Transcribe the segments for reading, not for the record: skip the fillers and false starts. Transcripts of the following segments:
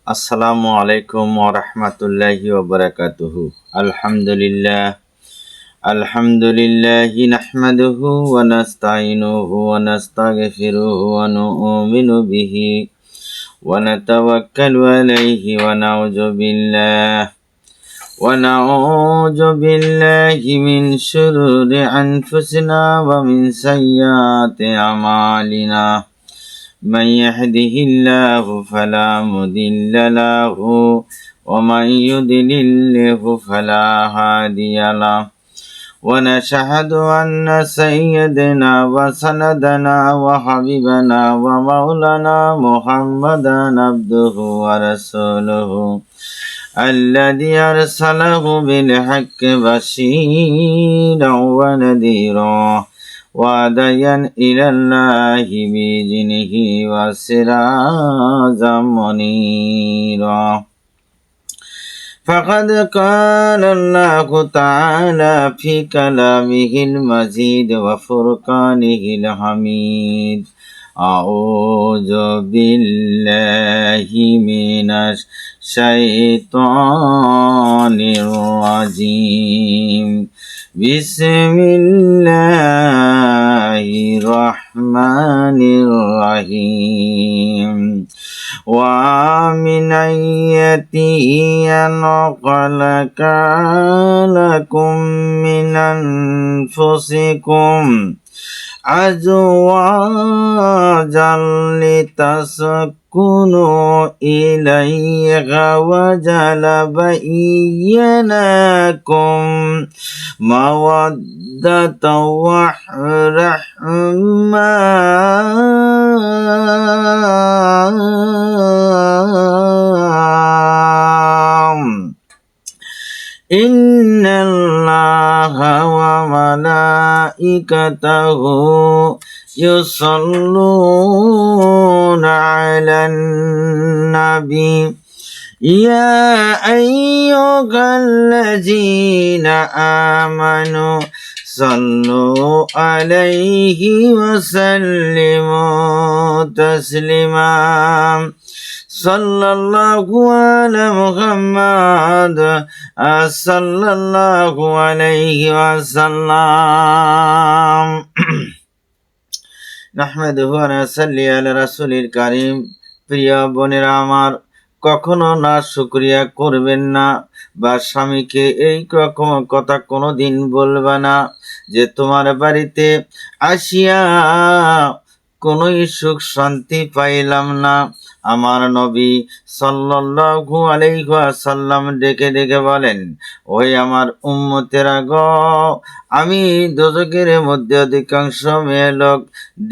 আসসালামু আলাইকুম ওয়া রাহমাতুল্লাহি ওয়া বারাকাতুহু। আলহামদুলিল্লাহি নাহমাদুহু ওয়া নাস্তাইনুহু ওয়া নাস্তাগফিরুহু ওয়া নু'মিনু বিহি ওয়া নাতাওয়াক্কালু আলাইহি ওয়া নাউযু বিল্লাহি মিন শুরুরি আনফুসিনা ওয়া মিন সাইয়্যাতি আমালিনা। من يهده الله فلا مضل له ومن يضلله فلا هادي له ونشهد أن سيدنا وسندنا وحبيبنا ومولانا محمدا عبده ورسوله الذي أرسله بالحق بشيرا ونذيرا وداعيا إلى الله بإذنه وسراجا منيرا. فقد قال الله تعالى في كلامه المجيد وفرقانه الحميد: أعوذ بالله من الشيطان الرجيم. بسم الله الرحمن الرحيم. ومن آياته أن خلق لكم من أنفسكم أزواجا لتسكنوا إليها وجعل بينكم مودة ورحمة إن الله وملائكته يصلون على النبي يا أيها الذين آمنوا صلوا عليه وسلموا تسليما. صلى الله على محمد صلى الله عليه وسلم. নাহমাদুহু ওয়া নুসাল্লি আলা রাসূলিল কারীম। প্রিয় বোনেরা আমার, কখনো না শুকরিয়া করবেন না বা স্বামীকে এই রকম কথা কোনোদিন বলবে না যে তোমার বাড়িতে আসিয়া কোনোই সুখ শান্তি পাইলাম না। আমার নবী সাল্লাল্লাহু আলাইহি ওয়াসাল্লাম ডেকে ডেকে বলেন, ওই আমার উম্মতেরা গো, আমি দোজখের মধ্যে অধিকাংশ মেয়ে লোক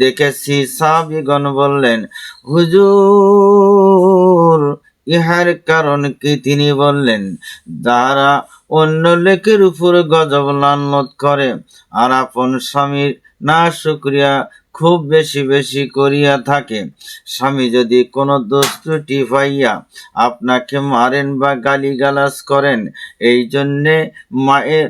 দেখেছি। সাহাবীগণ বললেন, হুজুর, ইহার কারণ কি? তিনি বললেন, যারা অন্য লোকের উপর গজব লানত করে আর আপন স্বামীর না শুকরিয়া খুব বেশি বেশি করিয়া থাকে। স্বামী যদি কোনো দোষ ত্রুটি পাইয়া আপনাকে মারেন বা গালিগালাজ করেন, এই জন্যে মায়ের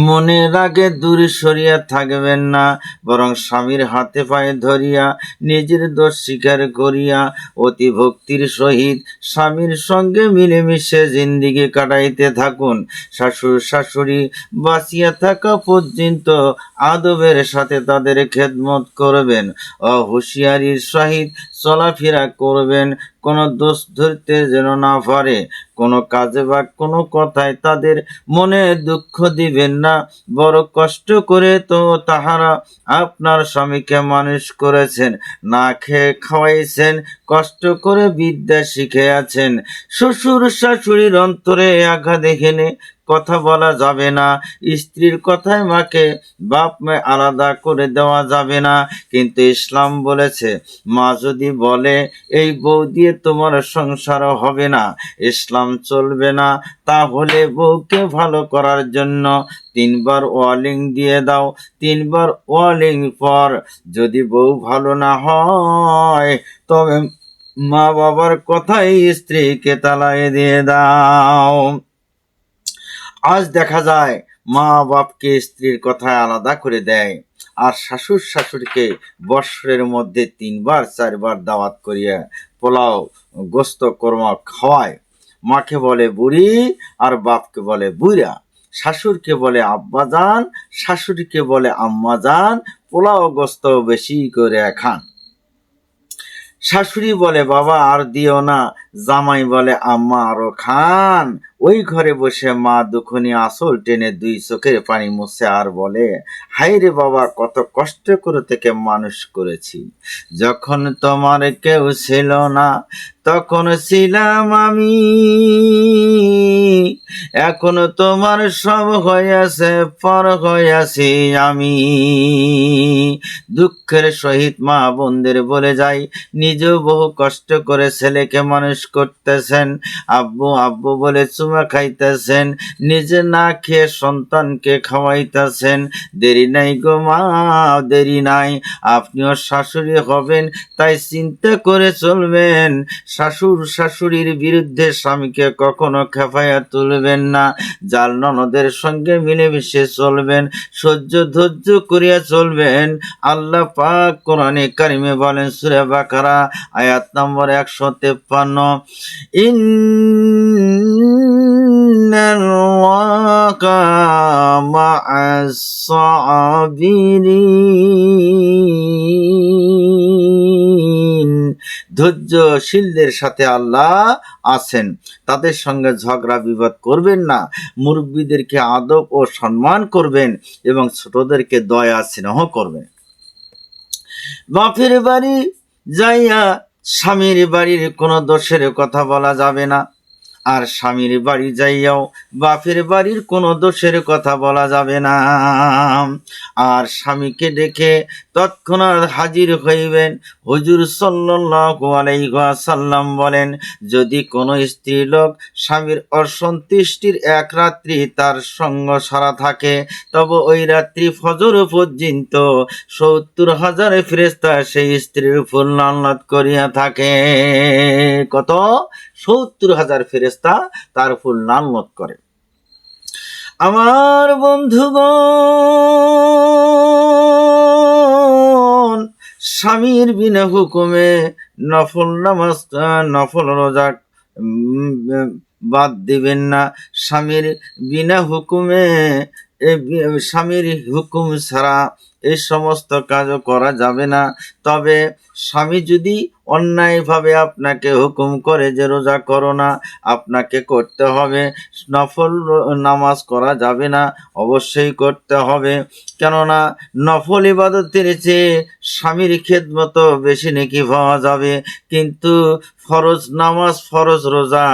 মনে রাগে দূরে সরিয়া থাকবেন না, বরং স্বামীর হাতে পায়ে ধরিয়া নিজের দোষ স্বীকার করিয়া অতি ভক্তির সহিত স্বামীর সঙ্গে মিলেমিশে জিন্দিগি কাটাইতে থাকুন। শ্বশুর শাশুড়ি বাঁচিয়া থাকা পর্যন্ত আদবের সাথে তাদের খেদমত করবেন ও হুঁশিয়ারির সহিত চলাফেরা করবেন, কোনো দোষ ধরতে যেন না পারে। কোনো কাজে বা কোনো কথায় তাদের মনে দুঃখ দিবেন না। বড় কষ্ট করে তো তাহারা আপনার স্বামীকে মানুষ করেছেন, না খেয়ে খাওয়াইছেন, কষ্ট করে বিদ্যা শিখিয়েছেন। শ্বশুর শাশুড়ির অন্তরে আঘাত এখানে কথা বলা যাবে না। স্ত্রীর কথায় মাকে বাপ মায় আলাদা করে দেওয়া যাবে না। কিন্তু ইসলাম বলেছে, মা যদি বলে এই বউ দিয়ে তোমার সংসার হবে না, ইসলাম চলবে না, তাহলে বউকে ভালো করার জন্য 3 বার ওয়ার্নিং দিয়ে দাও। 3 বার ওয়ার্নিং পর যদি বউ ভালো না হয়, তবে মা বাবার কথাই স্ত্রীকে তালায় দিয়ে দাও। আজ দেখা যায় মা বাপকে স্ত্রীর কথায় আলাদা করে দেয়, আর শাশুড়িকে বৎসরের মধ্যে 3 বার 4 বার দাওয়াত করিয়া পোলাও গোস্ত কোরমা খাওয়ায়। মাকে বলে বুড়ি আর বাপকে বলে বুইরা, শাশুড়কে বলে আব্বাজান, শাশুড়িকে বলে আম্মাজান, পোলাও গোস্ত বেশি করে খান। শাশুড়ি বলে বাবা আর দিও না, জামাই বলে আম্মা আরো খান। ওই ঘরে বসে মা দুখনি আসল টেনে দুই চোখের পানি মুছে আর বলে, হাই রে বাবা, কত কষ্ট করে থেকে মানুষ করেছি। যখন তোমার কেউ ছিল না তখন ছিলাম আমি, এখন তোমার সব হইয়াছে, পর হইয়াছি আমি। দুঃখের সহিত মা বোনদের বলে যাই, নিজেও বহু কষ্ট করে ছেলেকে মানুষ করতেছেন। আব্বু আব্বু বলে চুমা খাইতেছেন, নিজে না খেয়ে সন্তানকে খাওয়াইতেছেন। দেরি নাই গো মা, দেরি নাই, আপনিও শাশুড়ি হবেন, তাই চিন্তা করে চলবেন। শ্বশুর শাশুড়ির বিরুদ্ধে স্বামীকে কখনো খেপাইয়া তুলবেন না। জাল ননদের সঙ্গে মিলেমিশে চলবেন, সহ্য ধৈর্য করিয়া চলবেন। আল্লাহ পাক কোরআনে কারিমে বলেন, সূরা বাকারা আয়াত নম্বর 153, ইন্নাল্লাহা মা'আস সাবিরিন, ধৈর্যশীলদের সাথে আল্লাহ আছেন, তাদের সঙ্গে ঝগড়া বিবাদ করবেন না। মুরব্বীদেরকে আদব ও সম্মান করবেন এবং ছোটদেরকে দয়া স্নেহ করবেন। বাপের বাড়ি যাইয়া স্বামীর বাড়ির কোনো দোষের কথা বলা যাবে না, আর স্বামীর বাড়ি যাইয়াও বাপের বাড়ির কোনো দোষের কথা বলা যাবে না। আর স্বামীকে ডেকে তৎক্ষণাৎ হাজির হইবেন। হুজুর সাল্লাল্লাহু আলাইহি ওয়াসাল্লাম বলেন, যদি কোনো স্ত্রী লোক স্বামীর অসন্তুষ্টির এক রাত্রি তার সঙ্গ সারা থাকে, তবে ওই রাত্রি ফজর পর্যন্ত 70,000 ফেরেশতা সেই স্ত্রীর উপর লানত করিয়া থাকে। কত? 70,000 ফেরেশতা তার উপর লানত করে। আমার বন্ধুগণ, স্বামীর বিনা হুকুমে নফল নামাজ, নফল রোজা বাদ দিবেন না। স্বামীর বিনা হুকুমে, স্বামীর হুকুম ছাড়া এই সমস্ত কাজও করা যাবে না। তবে স্বামী যদি অন্যায়ভাবে আপনাকে হুকুম করে যে রোজা করো না, আপনাকে করতে হবে। নফল নামাজ করা যাবে না, অবশ্যই করতে হবে। কেননা নফল ইবাদতের চেয়ে স্বামীর খেদমত বেশি নেকি পাওয়া যাবে। কিন্তু ফরজ নামাজ, ফরজ রোজা,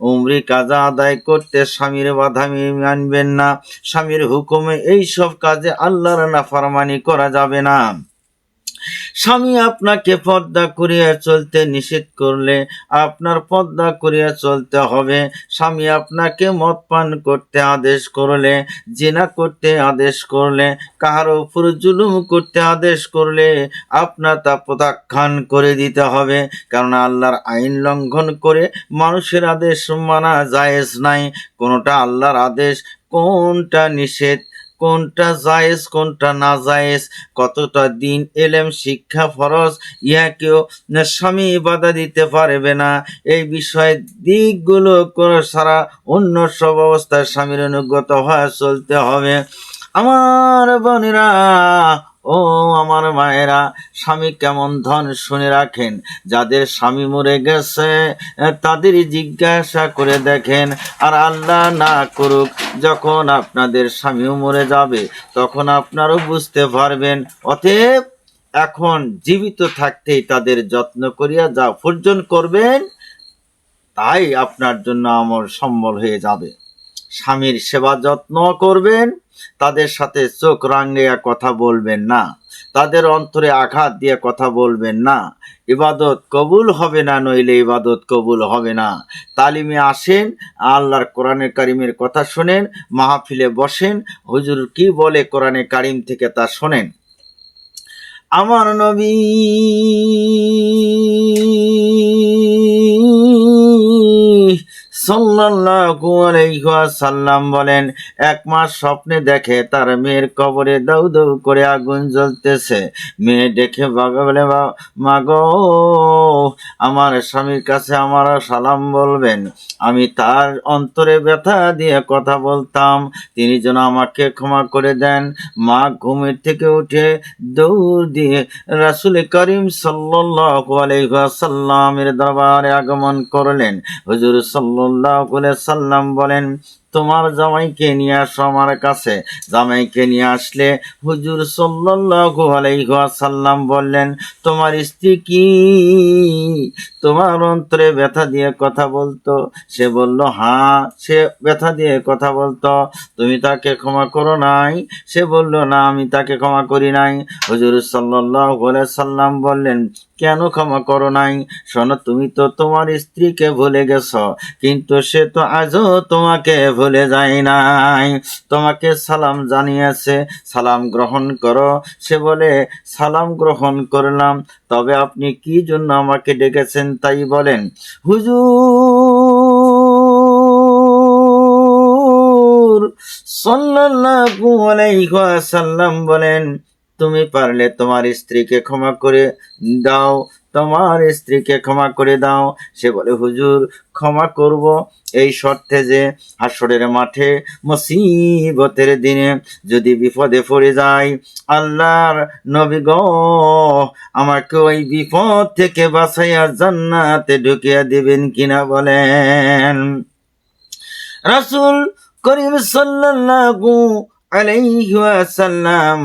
উমরি কাজা আদায় করতে স্বামীর বাধা মানবেন না। স্বামীর হুকুমে এই সব কাজে আল্লাহর নাফরমানি করা যাবে না। স্বামী আপনাকে পর্দা করিয়া চলতে নিষেধ করলে আপনার পর্দা করিয়া চলতে হবে। স্বামী আপনাকে মদ পান করতে আদেশ করলে, জিনা করতে আদেশ করলে, কাহার উপর জুলুম করতে আদেশ করলে আপনার তা প্রত্যাখ্যান করে দিতে হবে। কারণ আল্লাহর আইন লঙ্ঘন করে মানুষের আদেশ মানা জায়েজ নাই। কোনটা আল্লাহর আদেশ, কোনটা নিষেধ, কোনটা জায়েজ, কোনটা না জায়েজ, কতটা দিন এলেম শিক্ষা ফরজ, ইহাকেও স্বামী বাধা দিতে পারবে না। এই বিষয়ের দিকগুলো করে সারা অন্য সব অবস্থায় স্বামীর অনুগত হয়ে চলতে হবে। আমার বোনেরা ও আমার মায়েরা, স্বামী কেমন ধন শুনে রাখেন। যাদের স্বামী মরে গেছে তাদের জিজ্ঞাসা করে দেখেন। আর আল্লাহ না করুক, যখন আপনাদের স্বামীও মরে যাবে তখন আপনারও বুঝতে পারবেন। অতএব এখন জীবিত থাকতেই তাদের যত্ন করিয়া যা উপার্জন করবেন তাই আপনার জন্য আমল সম্বল হয়ে যাবে। স্বামীর সেবা যত্ন করবেন, তাদের সাথে চোখ রাঙিয়া কথা বলবেন না, তাদের অন্তরে আঘাত দিয়ে কথা বলবেন না। ইবাদত কবুল হবে না, নইলে ইবাদত কবুল হবে না। তালিমে আসেন, আল্লাহর কোরআনে কারিমের কথা শোনেন, মাহফিলে বসেন, হুজুর কি বলে কোরআনে কারিম থেকে তা শোনেন। আমার নবী সাল্লাল্লাহু আলাইহি ওয়াসাল্লাম বলেন, 1 মাস স্বপ্নে দেখে তার মেয়ের কবরে দাউ দাউ করে আগুন জ্বলতেছে। মেয়ে দেখে বলে, মা গো, আমার স্বামীর কাছে আমার সালাম বলবেন, আমি তার অন্তরে ব্যথা দিয়ে কথা বলতাম, তিনি যেন আমাকে ক্ষমা করে দেন। মা ঘুমের থেকে উঠে দৌড় দিয়ে রাসূল করিম সাল্লাল্লাহু আলাইহি ওয়াসাল্লামের দরবারে আগমন করলেন। হুজুর সাল্লাল্লাহু আলাইহি সাল্লাম বলেন, তোমার জামাইকে নিয়ে আসো আমার কাছে। জামাইকে নিয়ে আসলে হুজুর সাল্লাল্লাহু আলাইহি ওয়াসাল্লাম বললেন, তোমার স্ত্রী কি তোমার অন্তরে ব্যথা দিয়ে কথা বলতো? সে বলল, হ্যাঁ, সে ব্যথা দিয়ে কথা বলতো। তুমি তাকে ক্ষমা করো নাই? সে বলল, না, আমি তাকে ক্ষমা করি নাই। হুজুর সাল্লাল্লাহু আলাইহি সাল্লাম বললেন, কেন ক্ষমা করো নাই? শোনো, তুমি তো তোমার স্ত্রীকে ভুলে গেছো, কিন্তু সে তো আজও তোমাকে ভুলে যায় নাই। তোমাকে সালাম জানিয়েছে, সালাম গ্রহণ করো। সে বলে, সালাম গ্রহণ করলাম, তবে আপনি কি জন্য আমাকে ডেকেছেন তাই বলেন। হুজুর সাল্লাল্লাহু আলাইহি ওয়াসাল্লাম বলেন, তুমি পারলে তোমার স্ত্রীকে ক্ষমা করে দাও, তোমার স্ত্রীকে ক্ষমা করে দাও। সে বলে, হুজুর, ক্ষমা করব এই শর্তে যে হাসরের মাঠে মুসিবতের দিনে যদি বিপদে পড়ে যায়, আল্লাহর নবী গো, আমাকে ওই বিপদ থেকে বাঁচাইয়া জান্নাতে ঢুকিয়ে দিবেন কিনা বলেন। রাসূল করিম সাল্লাল্লাহু আলাইহি ওয়াসাল্লাম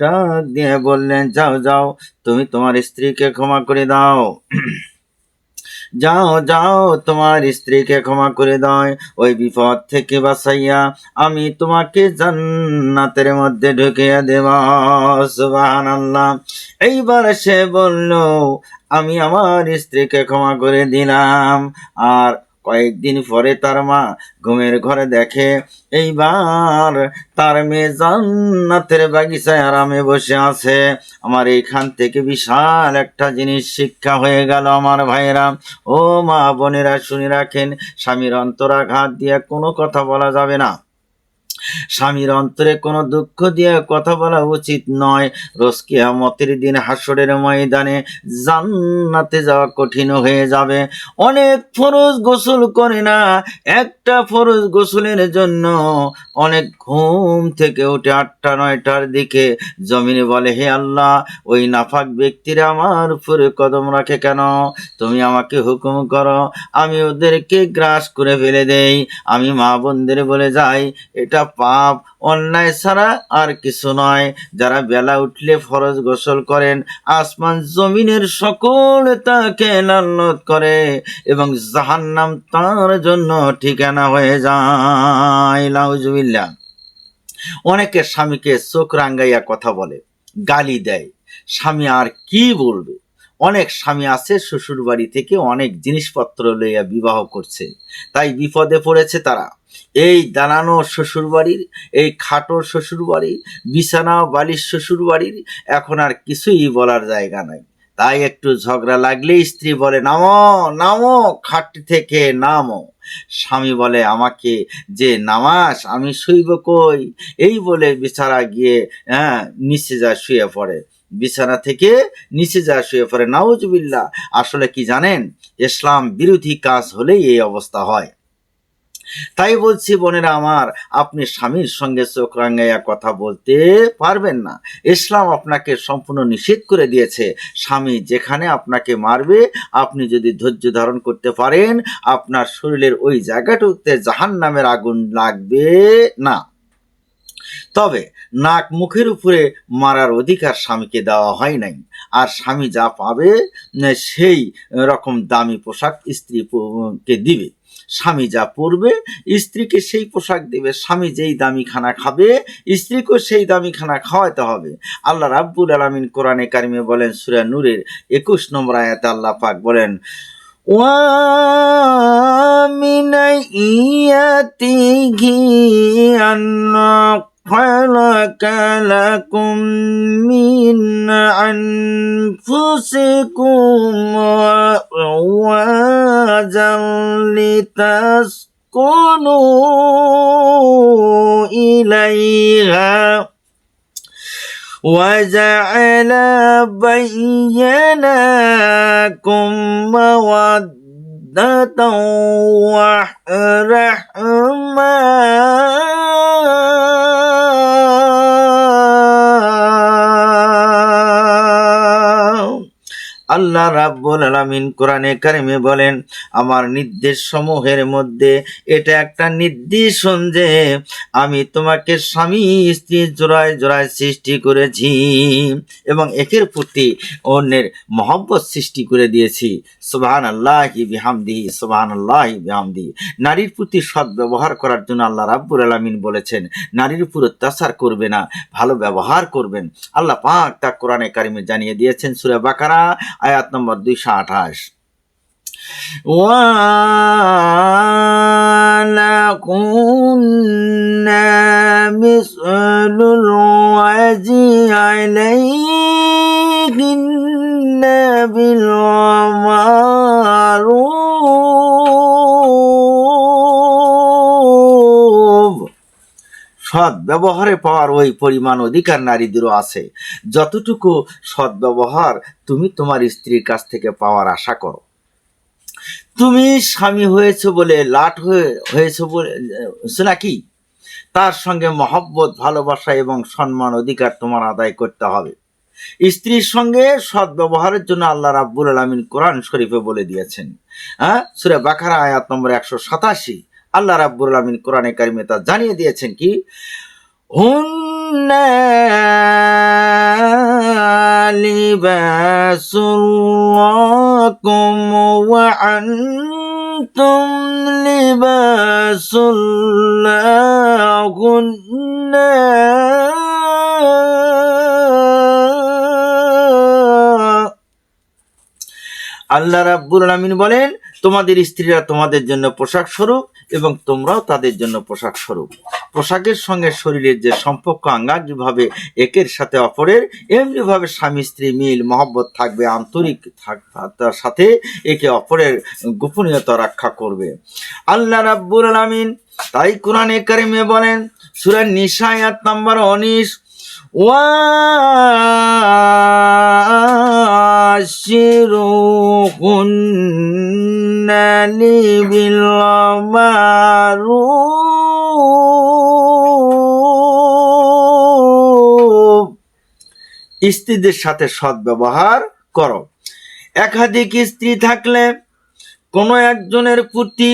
ডাক দিয়ে বললেন, যাও যাও, তুমি তোমার স্ত্রীকে ক্ষমা করে দাও। যাও যাও, তোমার স্ত্রীকে ক্ষমা করে দাও, ওই বিপদ থেকে বাঁচাইয়া আমি তোমাকে জান্নাতের মধ্যে ঢুকিয়ে দেব। সুবহানাল্লাহ। এইবার সে বলল, আমি আমার স্ত্রীকে ক্ষমা করে দিলাম। আর কয়েকদিন পরে তার মা ঘুমের ঘরে দেখে এইবার তার মেয়ে জান্নাতের বাগিচায় আরামে বসে আছে। আমার এইখান থেকে বিশাল একটা জিনিস শিক্ষা হয়ে গেল আমার ভাইয়েরা। ও মা বোনেরা, শুনে রাখেন, স্বামীর অন্তরাঘাত দিয়ে কোনো কথা বলা যাবে না। স্বামীর অন্তরে কোনো দুঃখ দিয়ে কথা বলা উচিত নয়। রোজ কিয়ামতের দিন হাসরের ময়দানে জান্নাতে যাওয়া কঠিন হয়ে যাবে। অনেক ফরজ গোসল করে না, একটা ফরজ গোসলের জন্য অনেক ঘুম থেকে উঠে 8টা-9টার দিকে জমিনে বলে, হে আল্লাহ, ওই নাফাক ব্যক্তিরা আমার উপরে কদম রাখে কেন? তুমি আমাকে হুকুম করো, আমি ওদেরকে গ্রাস করে ফেলে দেই। আমি মা বোনদের বলে যাই, এটা পাপ, অন্যায় ছাড়া আর কিছু নয়। যারা বেলা উঠলে ফরজ গোসল করেন, আসমান জমিনের সকল তাকে লানত করে এবং জাহান্নাম তার জন্য ঠিকানা হয়ে যায়। নাউজুবিল্লাহ। অনেকে স্বামীকে চোখ রাঙ্গাইয়া কথা বলে, গালি দেয়। স্বামী আর কি বলবে? অনেক স্বামী আছে শ্বশুর বাড়ি থেকে অনেক জিনিসপত্র লইয়া বিবাহ করছে, তাই বিপদে পড়েছে তারা। এই দালানো শ্বশুর বাড়ির, এই খাটো শ্বশুর বাড়ি, বিছানা বালিশ শ্বশুর বাড়ির, এখন আর কিছুই বলার জায়গা নাই। তাই একটু ঝগড়া লাগলে স্ত্রী বলে, নামো নামো, খাট থেকে নামো। স্বামী বলে, আমাকে যে নামাস, আমি শুইব কই? এই বলে বিছানা গিয়ে নিচে যা শুয়ে পড়ে, বিছানা থেকে নিচে যা শুয়ে পড়ে। নাউজুবিল্লাহ। আসলে কি জানেন, ইসলাম বিরোধী কাজ হলেই এই অবস্থা হয়। তাই বলছি বোনেরা আমার, আপনি স্বামীর সঙ্গে চোখ রাঙাইয়া কথা বলতে পারবেন না। ইসলাম আপনাকে সম্পূর্ণ নিষেধ করে দিয়েছে। স্বামী যেখানে আপনাকে মারবে, আপনি যদি ধৈর্য ধারণ করতে পারেন, আপনার শরীরের ওই জায়গাটুতে জাহান্নামের আগুন লাগবে না। তবে নাক মুখের উপরে মারার অধিকার স্বামীকে দেওয়া হয় নাই। আর স্বামী যা পাবে সেই রকম দামি পোশাক স্ত্রীকে দিবে। স্বামী যা পরবে, স্ত্রীকে সেই পোশাক দেবে। স্বামী যেই দামি খানা খাবে, স্ত্রীকেও সেই দামি খানা খাওয়াতে হবে। আল্লাহ রাব্বুল আলামিন কোরআনে কারিমে বলেন, সূরা নূরের 21 নম্বর আয়াতে আল্লাহ পাক বলেন, وَمِنْ آيَاتِهِ أَنْ خَلَقَ لَكُم مِّنْ أَنفُسِكُمْ لتسكنوا إليها وجعل بينكم مودة ورحمة আল্লাহ রাব্বুল আলামিন কোরআনে কারিমে বলেন, আমার নির্দেশ সমূহের মধ্যে এটা একটা নির্দেশন যে আমি তোমাকে স্বামী স্ত্রী জোড়ায় জোড়ায় সৃষ্টি করেছি এবং একের প্রতি অন্যের মহব্বত সৃষ্টি করে দিয়েছি। সুবহানাল্লাহি বিহামদিহি, সুবহানাল্লাহি বিহামদিহি। নারীর প্রতি সৎ ব্যবহার করার জন্য আল্লাহ রাব্বুল আলামিন বলেছেন, নারীর উপর অত্যাচার করবে না, ভালো ব্যবহার করবেন। আল্লাহ পাক তা কোরআনে কারিমে জানিয়ে দিয়েছেন সূরা বাকারা আয়াত নম্বর 228। وَلَكُنَّا مِثْلُ الْوَجِهِ عَلَيْهِنَّ بِالْمَعْرُوفِ। সৎ ব্যবহারে পাওয়ার ওই পরিমাণ অধিকার নারীদেরও আছে যতটুকু সৎ ব্যবহার তুমি তোমার স্ত্রীর কাছ থেকে পাওয়ার আশা করো। তুমি স্বামী হয়েছে বলে লাট হয়েছে বলে নাকি, তার সঙ্গে মহব্বত, ভালোবাসা এবং সম্মান অধিকার তোমার আদায় করতে হবে। স্ত্রীর সঙ্গে সৎ ব্যবহারের জন্য আল্লাহ রাব্বুল আলামিন কোরআন শরীফে বলে দিয়েছেন। সূরা বাকারা আয়াত নম্বর 187 আল্লাহ রাব্বুল আলামিন কোরআনে কারিমে তা জানিয়ে দিয়েছেন কি, হুন্না লিবাসুল লাকুম ওয়া আনতুম লিবাসুল লাহুন্না। আল্লাহ রাব্বুল আলামিন বলেন, তোমাদের স্ত্রীরা তোমাদের জন্য পোশাক স্বরূপ এবং তোমরাও তাদের জন্য পোশাক স্বরূপ। পোশাকের সঙ্গে শরীরের যে সম্পর্ক আঙ্গাঙ্গিভাবে একের সাথে অপরের, এমনিভাবে স্বামী স্ত্রী মিল মহব্বত থাকবে, আন্তরিক তার সাথে একে অপরের গোপনীয়তা রক্ষা করবে। আল্লাহ রাব্বুল আলামিন তাই কোরআনে কারিমে বলেন সূরা নিসা আয়াত নম্বর 19, وَعَاشِرُوهُنَّ بِالْمَعْرُوفِ। স্ত্রীদের সাথে সৎ ব্যবহার করো। একাধিক স্ত্রী থাকলে কোনো একজনের প্রতি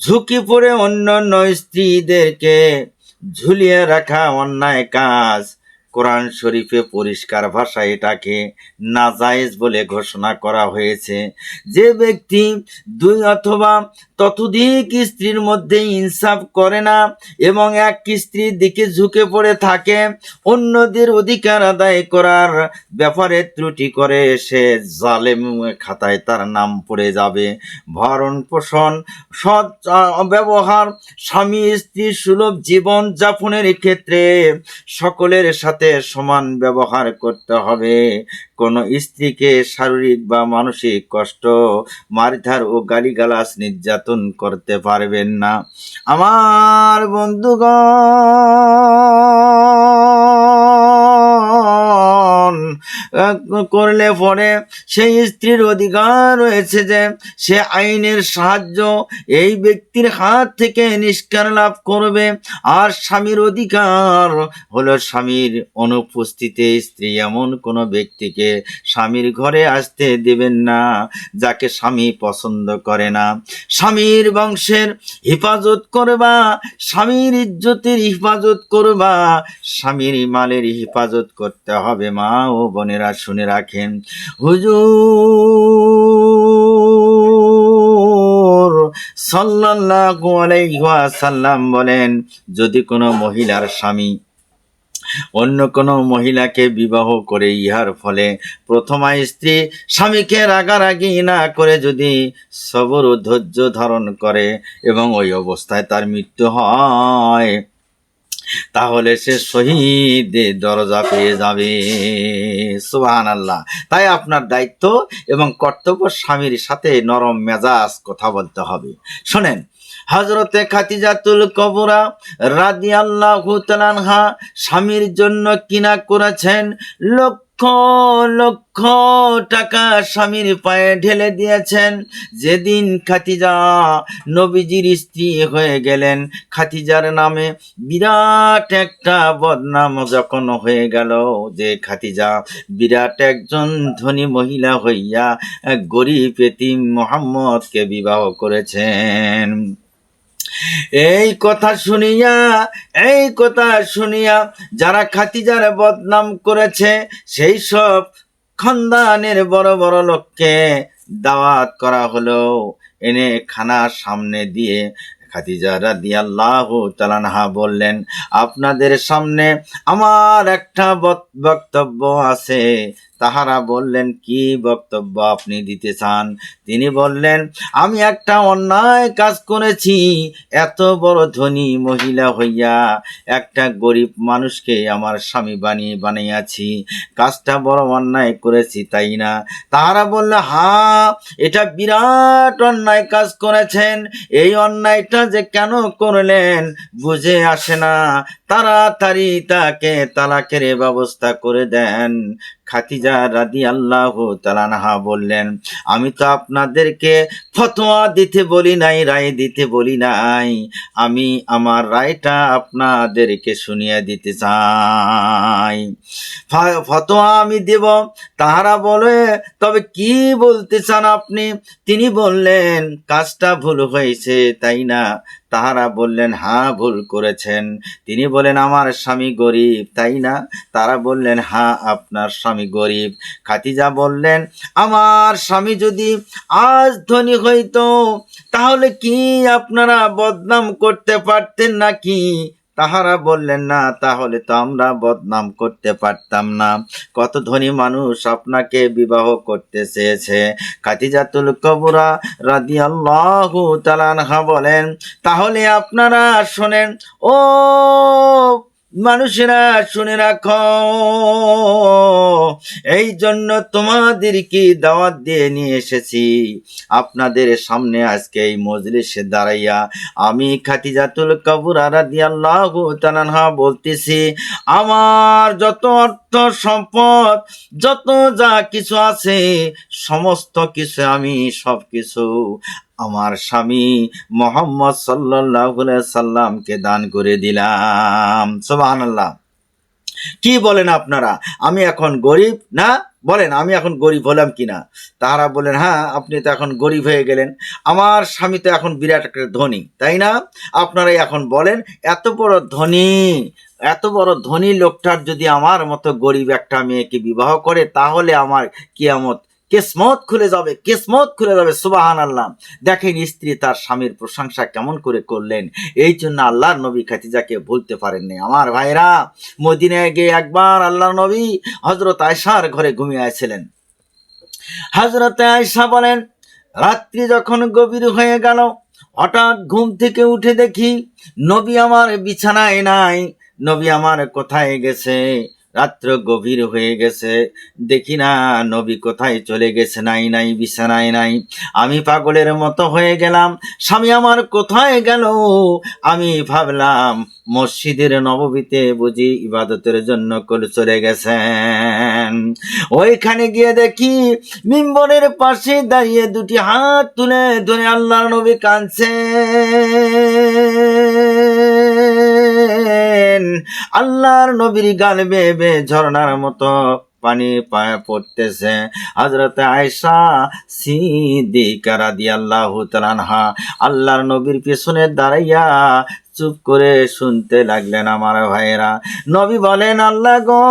ঝুঁকি পড়ে অন্যান্য স্ত্রীদেরকে ঝুলিয়ে রাখা অন্যায় কাজ। কোরআন শরীফে পরিষ্কার ভাষায় এটাকে নাজায়েজ বলে ঘোষণা করা হয়েছে। যে ব্যক্তি 2 অথবা ততোধিক স্ত্রীর মধ্যে ইনসাফ করে না এবং এক স্ত্রীর দিকে ঝুঁকে পড়ে থাকে, অন্যদের অধিকার আদায় করার ব্যাপারে ত্রুটি করে, সে জালেম খাতায় তার নাম পড়ে যাবে। ভরণ পোষণ, সৎ ব্যবহার, স্বামী স্ত্রী সুলভ জীবন যাপনের ক্ষেত্রে সকলের সাথে সমান ব্যবহার করতে হবে। কোনো স্ত্রীকে শারীরিক বা মানসিক কষ্ট, মারধর ও গালিগালাজ নির্যাতন করতে পারবেন না। আমার বন্ধুগণ, করলে পরে সেই স্ত্রীর অধিকার রয়েছে যে সে আইনের সাহায্য এই ব্যক্তির হাত থেকে নিষ্কার লাভ করবে। আর স্বামীর অধিকার হলো স্বামীর অনুপস্থিতিতে স্ত্রী এমন কোনো ব্যক্তিকে স্বামীর ঘরে আসতে দেবেন না যাকে স্বামী পছন্দ করে না। স্বামীর বংশের হেফাজত করবা, স্বামীর ইজ্জতের হেফাজত করবা, স্বামীর মালের হেফাজত করতে হবে। মা ও বোনেরা শুনে রাখেন, হুজুর সাল্লাল্লাহু আলাইহি ওয়াসাল্লাম বলেন, যদি কোনো মহিলার স্বামী অন্য কোনো মহিলাকে বিবাহ করে ইহার ফলে প্রথমা স্ত্রী স্বামীকে রাগারাগি না করে যদি সবর ও ধৈর্য ধারণ করে এবং ওই অবস্থায় তার মৃত্যু হয়, তাহলে সে শহীদের দরজা পেয়ে যাবে। সুবহানাল্লাহ। তাই আপনার দায়িত্ব এবং কর্তব্য স্বামীর সাথে নরম মেজাজ কথা বলতে হবে। শোনেন, হযরতে খাদিজাতুল কুবরা রাদিয়াল্লাহু তাআলা আনহা স্বামীর জন্য কিনা করেছেন লক্ষ লক্ষ টাকা, স্বামীর পায়ে ঢেলে দিয়েছেন। যেদিন খাদিজা নবীজির স্ত্রী হয়ে গেলেন, খাদিজার নামে বিরাট একটা বদনাম যখন হয়ে গেল যে খাদিজা বিরাট একজন ধনী মহিলা হইয়া এক গরিব এতিম মুহাম্মদকে বিবাহ করেছেন। এই কথা শুনিয়া যারা খাদিজার বদনাম করেছে সেই সব খানদানের বড় বড় লোককে দাওয়াত করা হলো। এনে খানার সামনে দিয়ে খাদিজা রাদিয়াল্লাহু তাআলা আনহা বললেন, আপনাদের সামনে আমার একটা বক্তব্য আছে। তাহারা বললেন, কি বক্তব্য আপনি দিতে চান? তিনি বললেন, আমি একটা অন্যায় কাজ করেছি। এত বড় ধনী মহিলা হইয়া একটা গরিব মানুষকে আমার স্বামী বানিয়েছি। কাজটা বড় অন্যায় করেছি, তাই না? তাহারা বলল, হ্যাঁ, এটা বিরাট অন্যায় কাজ করেছেন। এই অন্যায়টা যে কেন করলেন বুঝে আসে না। তাড়াতাড়ি তাকে তালাকের ব্যবস্থা করে দেন। খাদিজা রাদিয়াল্লাহু তাআলা আনহা বললেন, আমি তো আপনাদেরকে ফতোয়া দিতে বলি নাই, রায় দিতে বলি নাই। আমি আমার রায়টা আপনাদেরকে শুনিয়ে দিতে চাই। ফতোয়া আমি দেব। তাহারা বলে, তবে কি বলতে চান আপনি? তিনি বললেন, কাজটা ভুল হয়েছে, তাই না? তাহারা বললেন, হ্যাঁ, ভুল করেছেন। তিনি বলেন, আমার স্বামী গরিব, তাই না? তারা বললেন, হ্যাঁ, আপনার স্বামী গরিব। খাদিজা বললেন, আমার স্বামী যদি আজ ধনী হইতো তাহলে কি আপনারা বদনাম করতে পারতেন নাকি? তাহারা বললেন, না, তাহলে তো আমরা বদনাম করতে পারতাম না। কত ধনী মানুষ আপনাকে বিবাহ করতে চেয়েছে। খাদিজাতুল কুবরা রাদিয়াল্লাহু তাআলা আনহা বলেন, তাহলে আপনারা শোনেন, ও মানুষেরা শুনে রাখো, এই জন্য তোমাদেরকে দাওয়াত দিয়ে নিয়ে এসেছি। আপনাদের সামনে আজকে এই মজলিসে দাঁড়াইয়া আমি খাদিজাতুল কুবরা রাদিয়াল্লাহু তাআলা আনহা বলতেছি, আমার যত অর্থ সম্পদ, যত যা কিছু আছে, সমস্ত কিছু আমি সব কিছু আমার স্বামী মুহাম্মদ সাল্লাল্লাহু আলাইহি সাল্লামকে দান করে দিলাম। সুবহানাল্লাহ। কি বলেন আপনারা? আমি এখন গরিব না? বলেন, আমি এখন গরিব হলাম কিনা? তাহারা বলেন, হ্যাঁ, আপনি তো এখন গরিব হয়ে গেলেন। আমার স্বামী তো এখন বিরাট একটা ধনী, তাই না? আপনারাই এখন বলেন, এত বড় ধনী লোকটার যদি আমার মতো গরিব একটা মেয়েকে বিবাহ করে তাহলে আমার কিয়ামত কিসমত খুলে যাবে। সুবহানাল্লাহ। দেখেন স্ত্রী তার স্বামীর প্রশংসা কেমন করে করলেন। এই জন্য আল্লাহর নবী খাদিজাকে ভুলতে পারেননি। আমার ভাইরা, মদিনায় গিয়ে একবার আল্লাহর নবী হযরত আয়েশার ঘরে ঘুমিয়ে আছিলেন। হযরত আয়েশা বলেন, রাত্রি যখন গভীর হয়ে গেল, হঠাৎ ঘুম থেকে উঠে দেখি নবী আমার বিছানায় নাই। নবী আমার কোথায় গেছে? রাত্র গভীর হয়ে গেছে, দেখি না নবী কোথায় চলে গেছে। নাই, বিছানায় নাই। আমি পাগলের মতো হয়ে গেলাম, স্বামী আমার কোথায় গেল? আমি ভাবলাম মসজিদের নববীতে বুঝি ইবাদতের জন্য চলে গেছেন। ওইখানে গিয়ে দেখি মিম্বরের পাশে দাঁড়িয়ে দুটি হাত তুলে ধরে আল্লাহর নবী কাঁদছেন। আল্লাহর নবীর গাল বেয়ে বেয়ে ঝর্ণার মতো পানি পায়ে পড়তেছে। হযরত আয়েশা সিদ্দিকা রাদিয়াল্লাহু তাআলা আনহা আল্লাহর নবীর পেছনে দাঁড়াইয়া চুপ করে শুনতে লাগলেন। আমার ভাইয়েরা, নবী বলেন, আল্লাহ গো,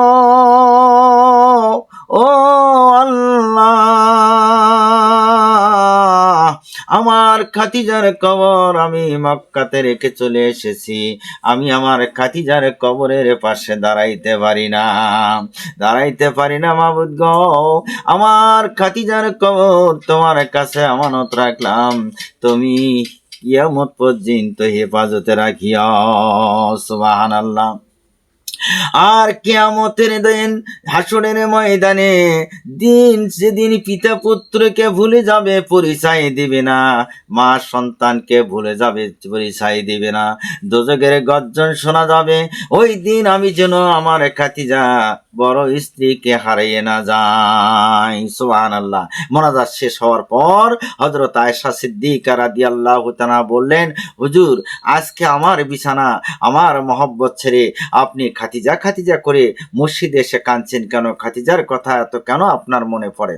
ও আল্লাহ, আমার খাদিজার কবর আমি মক্কাতে রেখে চলে এসেছি। আমি আমার খাদিজার কবরের পাশে দাঁড়াইতে পারি না মাবুদ গো। আমার খাদিজার কবর তোমার কাছে আমানত রাখলাম, তুমি কিয়ামত পর্যন্ত হেফাজতে রাখিও। সুবহানাল্লাহ। আর কিয়ামতের দিন, হাসরের ময়দানে দিন, যেদিন পিতা পুত্রকে ভুলে যাবে, পরিচয় দিবে না, মা সন্তানকে ভুলে যাবে, পরিচয় দিবে না, দোজখের গর্জন শোনা যাবে, ওই দিন আমি যেন আমার খাতিজা বড় স্ত্রীকে হারিয়ে না যাই। সুবহানাল্লাহ। মোনাজাত শেষ হওয়ার পর হযরত আয়েশা সিদ্দিকা রাদিয়াল্লাহু তাআলা বললেন, হুজুর, আজকে আমার বিছানা, আমার মহব্বত ছেড়ে আপনি খাতিজা খাতিজা করে মসজিদে এসে কাঁদছেন কেন? খাতিজার কথা এত কেন আপনার মনে পড়ে?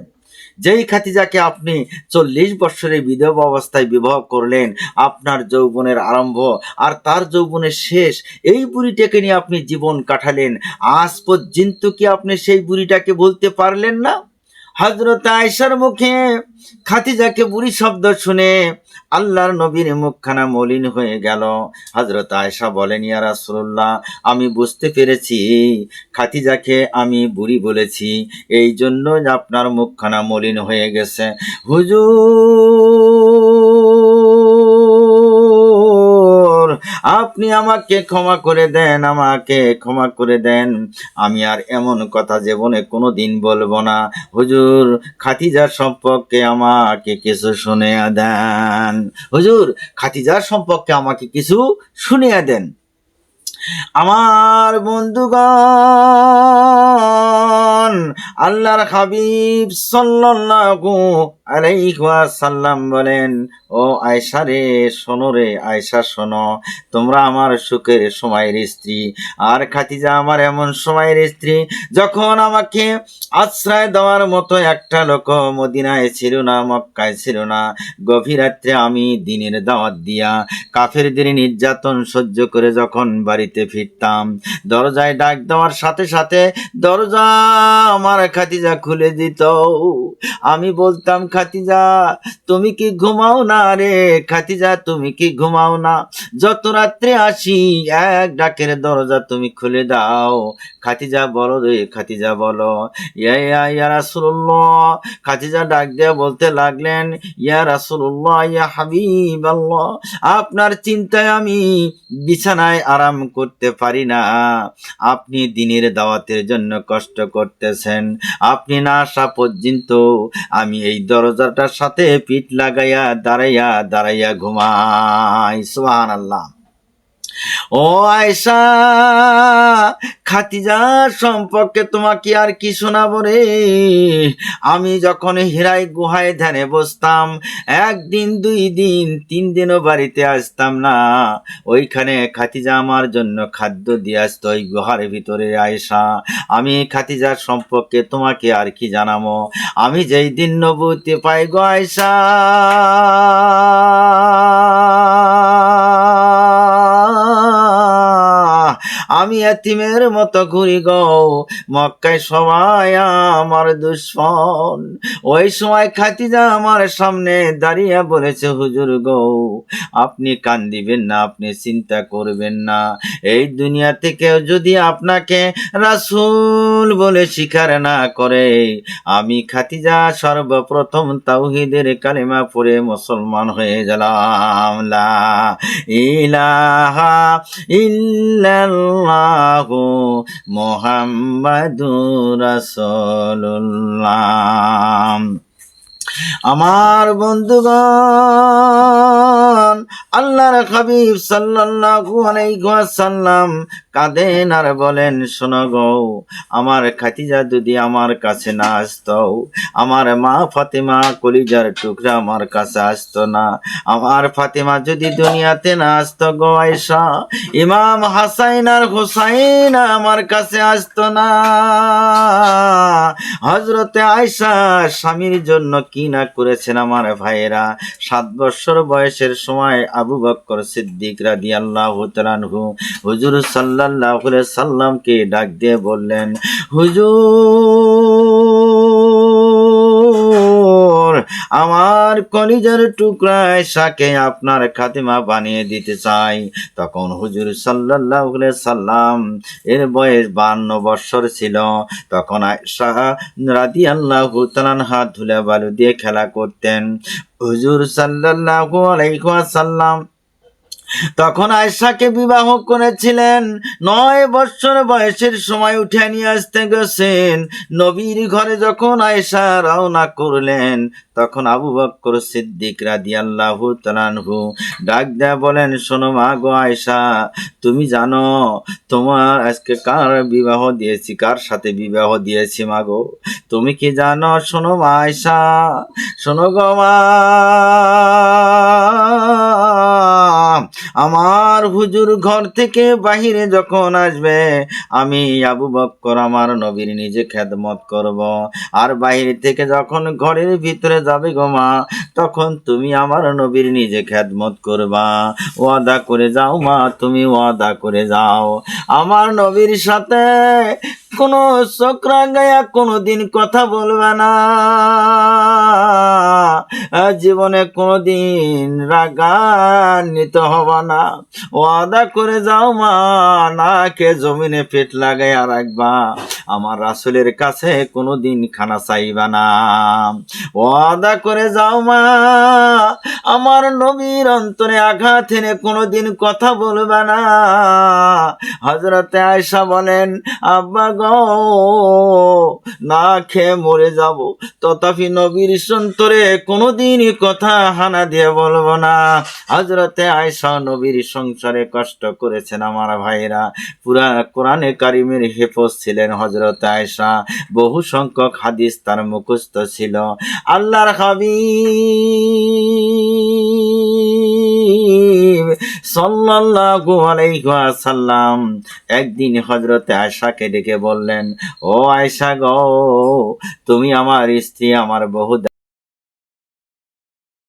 যেই খাতিজাকে আপনি 40 বছরের বিধবা অবস্থায় বিবাহ করলেন, আপনার যৌবনের আরম্ভ আর তার যৌবনের শেষ, এই বুড়িটাকে নিয়ে আপনি জীবন কাটালেন, আজ পর্যন্ত কি আপনি সেই বুড়িটাকে বলতে পারলেন না? হযরত আয়েশার মুখে খাতিজাকে বুড়ি শব্দ শুনে আল্লাহর নবীর মুখখানা মলিন হয়ে গেল। হযরত আয়েশা বলেন, ইয়া রাসূলুল্লাহ, আমি বুঝতে পেরেছি খাতিজাকে আমি বুড়ি বলেছি, এই জন্য আপনার মুখখানা মলিন হয়ে গেছে। হুজুর, আপনি আমাকে ক্ষমা করে দেন, আমাকে ক্ষমা করে দেন, আমি আর এমন কথা জীবনে কোনোদিন বলবো না। হুজুর, খাতিজার সম্পর্কে আমাকে কিছু শুনিয়ে দেন। হুজুর, খাতিজার সম্পর্কে আমাকে কিছু শুনিয়ে দেন। আমার বন্ধুগণ, আল্লাহর হাবিব সাল্লাল্লাহু আলাইহি ওয়াসাল্লাম বলেন, ও আয়েশা রে, শোনো রে আয়েশা, শোনো, তোমরা আমার সুখের সময়ের স্ত্রী, আর খাতিজা আমার এমন সময়ের স্ত্রী যখন আমাকে আশ্রয় দেওয়ার মতো একটা লোক মদিনায় ছিল না, মক্কায় ছিল না। গভীর রাত্রে আমি দিনের দাওয়াত দিয়া কাফেরদের নির্যাতন সহ্য করে যখন বাড়িতে ফিরতাম, দরজায় ডাক দেওয়ার সাথে সাথে দরজা আমার খাতিজা খুলে দিত। আমি বলতাম, খাতিজা তুমি কি ঘুমাও না রে? খাতিজা তুমি কি ঘুমাও না? যত রাত্রে আসি এক ডাকের দরজা তুমি খুলে দাও। খাতিজা বলো রে, খাতিজা বলো। ইয়া রাসূলুল্লাহ। খাতিজা ডাক দিয়ে বলতে লাগলেন, ইয়া রাসূলুল্লাহ, ইয়া হাবিবাল্লাহ, আপনার চিন্তায় আমি বিছানায় আরাম করতে পারি না। আপনি দিনের দাওয়াতের জন্য কষ্ট করতেছেন, আপনি না আসা পর্যন্ত আমি এই দরজাটার সাথে পিঠ লাগাইয়া দাঁড়াইয়া দাঁড়াইয়া ঘুমাই। সুবহানাল্লাহ। ও আয়েশা, খাতিজার সম্পর্কে তোমাকে আর কি শোনাবো রে? আমি যখন হিরাই গুহায় ধ্যানে বসতাম, 1 দিন 2 দিন 3 দিনও বাড়িতে আসতাম না, ওইখানে খাতিজা আমার জন্য খাদ্য দিয়ে আসতো ওই গুহার ভিতরে। আয়েশা, আমি খাতিজার সম্পর্কে তোমাকে আর কি জানাবো? আমি যেই দিন নবুয়ত পাই গো আয়েশা, আমি এতিমের মতো ঘুরি গো। মক্কায় সবাই আমার দুশমন। ওই সময় খাতিজা আমার সামনে দাঁড়িয়ে বলেছে, হুজুর গো, আপনি কান্দিবেন না, আপনি চিন্তা করবেন না, এই দুনিয়া থেকে যদি আপনাকে রাসূল বলে স্বীকার না করে, আমি খাতিজা সর্বপ্রথম তাওহীদের কালেমা পড়ে মুসলমান হয়ে গেলাম। লা ইলাহা ইল্লাল্লাহু মুহাম্মাদুর রাসূলুল্লাহ। আমার বন্ধুগণ, আল্লাহর হাবিব সাল্লাল্লাহু আলাইহি ওয়াসাল্লাম কাঁদেন আর বলেন, শোনো গো, আমার খাতিজা যদি আমার কাছে না আসতো, আমার মা ফাতেমা কলিজার টুকরা আমার কাছে আসতো না, আমার ফাতেমা যদি দুনিয়াতে না আসতো গো আয়েশা, ইমাম হাসাইন আর হুসাইন আমার কাছে আসতো না। হযরতে আয়েশা স্বামীর জন্য কি না করেছেন আমার ভাইয়েরা। 7 বছর বয়সের সময় আবু বকর সিদ্দিক রাদিয়াল্লাহু তাআলা আনহু হুজুর সাল্লাল্লাহু আলাইহি সাল্লামকে ডাক দিয়ে বললেন, হুজুর, আমার কলিজার টুকরা আয়েশাকে আপনার খাতিমা বানিয়ে দিতে চাই। তখন হুজুর সাল্লাল্লাহু আলাইহি সাল্লাম এর বয়স 52 বৎসর ছিল। তখন আয়েশা রাদিয়াল্লাহু তাআলা আনহা ধুলা বালু দিয়ে খেলা করতেন। হুজুর সাল্লাল্লাহু আলাইহি ওয়াসাল্লাম তখন আয়েশাকে বিবাহ করেছিলেন। 9 বৎসর বয়সের সময় উঠে নিয়ে আসতে গেছেন। নবীর ঘরে যখন আয়েশা রওনা করলেন, তখন আবু বকর সিদ্দিক রাদিয়াল্লাহু তাআলা আনহু ডাক দেয়া বলেন, শোনো মা গো আয়েশা, তুমি জানো তোমার আজকে কার বিবাহ দিয়েছি, কার সাথে বিবাহ দিয়েছি মা গো? তুমি কি জানো? শোনো মা আয়েশা, শোনো গো মা, আমার হুজুর ঘর থেকে বাহিরে যখন আসবে, আমি আবু বকর আমার নবীর নিজে খেদমত করব। আর বাহির থেকে যখন ঘরের ভিতরে যাবে গো মা, তখন তুমি আমার নবীর নিজে খেদমত করবা। ওয়াদা করে যাও মা, তুমি ওয়াদা করে যাও আমার নবীর সাথে কোনো চোখ রাঙাইয়া কোনোদিন কথা বলবে না, জীবনে কোনোদিন রাগান্বিত হব না। ওয়াদা করে যাও মা, না কে জমিনে পেট লাগাইয়া রাখবা, আমার রাসূলের কাছে কোনোদিন খানা চাইবা না। ওয়াদা করে যাও মা, আমার নবীর অন্তরে আঘাত এনে কোনোদিন কথা বলবা না। হযরতে আয়েশা বলেন, আব্বা গো, না খেয়ে মরে যাব, তথাপি নবীর অন্তরে কোনোদিন কথা হানা দিয়ে বলবো না। হযরতে আয়েশা নবীর সংসারে কষ্ট করেছেন আমার ভাইরা। পুরা কোরআনে কারিমের হেফজ ছিলেন হযরতে আয়েশা। বহু সংখ্যক হাদিস তার মুখস্থ ছিল। আল্লাহর হাবিব সাল্লাল্লাহু আলাইহি ওয়াসাল্লাম একদিন হযরতে আয়েশাকে ডেকে বললেন, ও আয়েশা গো, তুমি আমার স্ত্রী, আমার বহু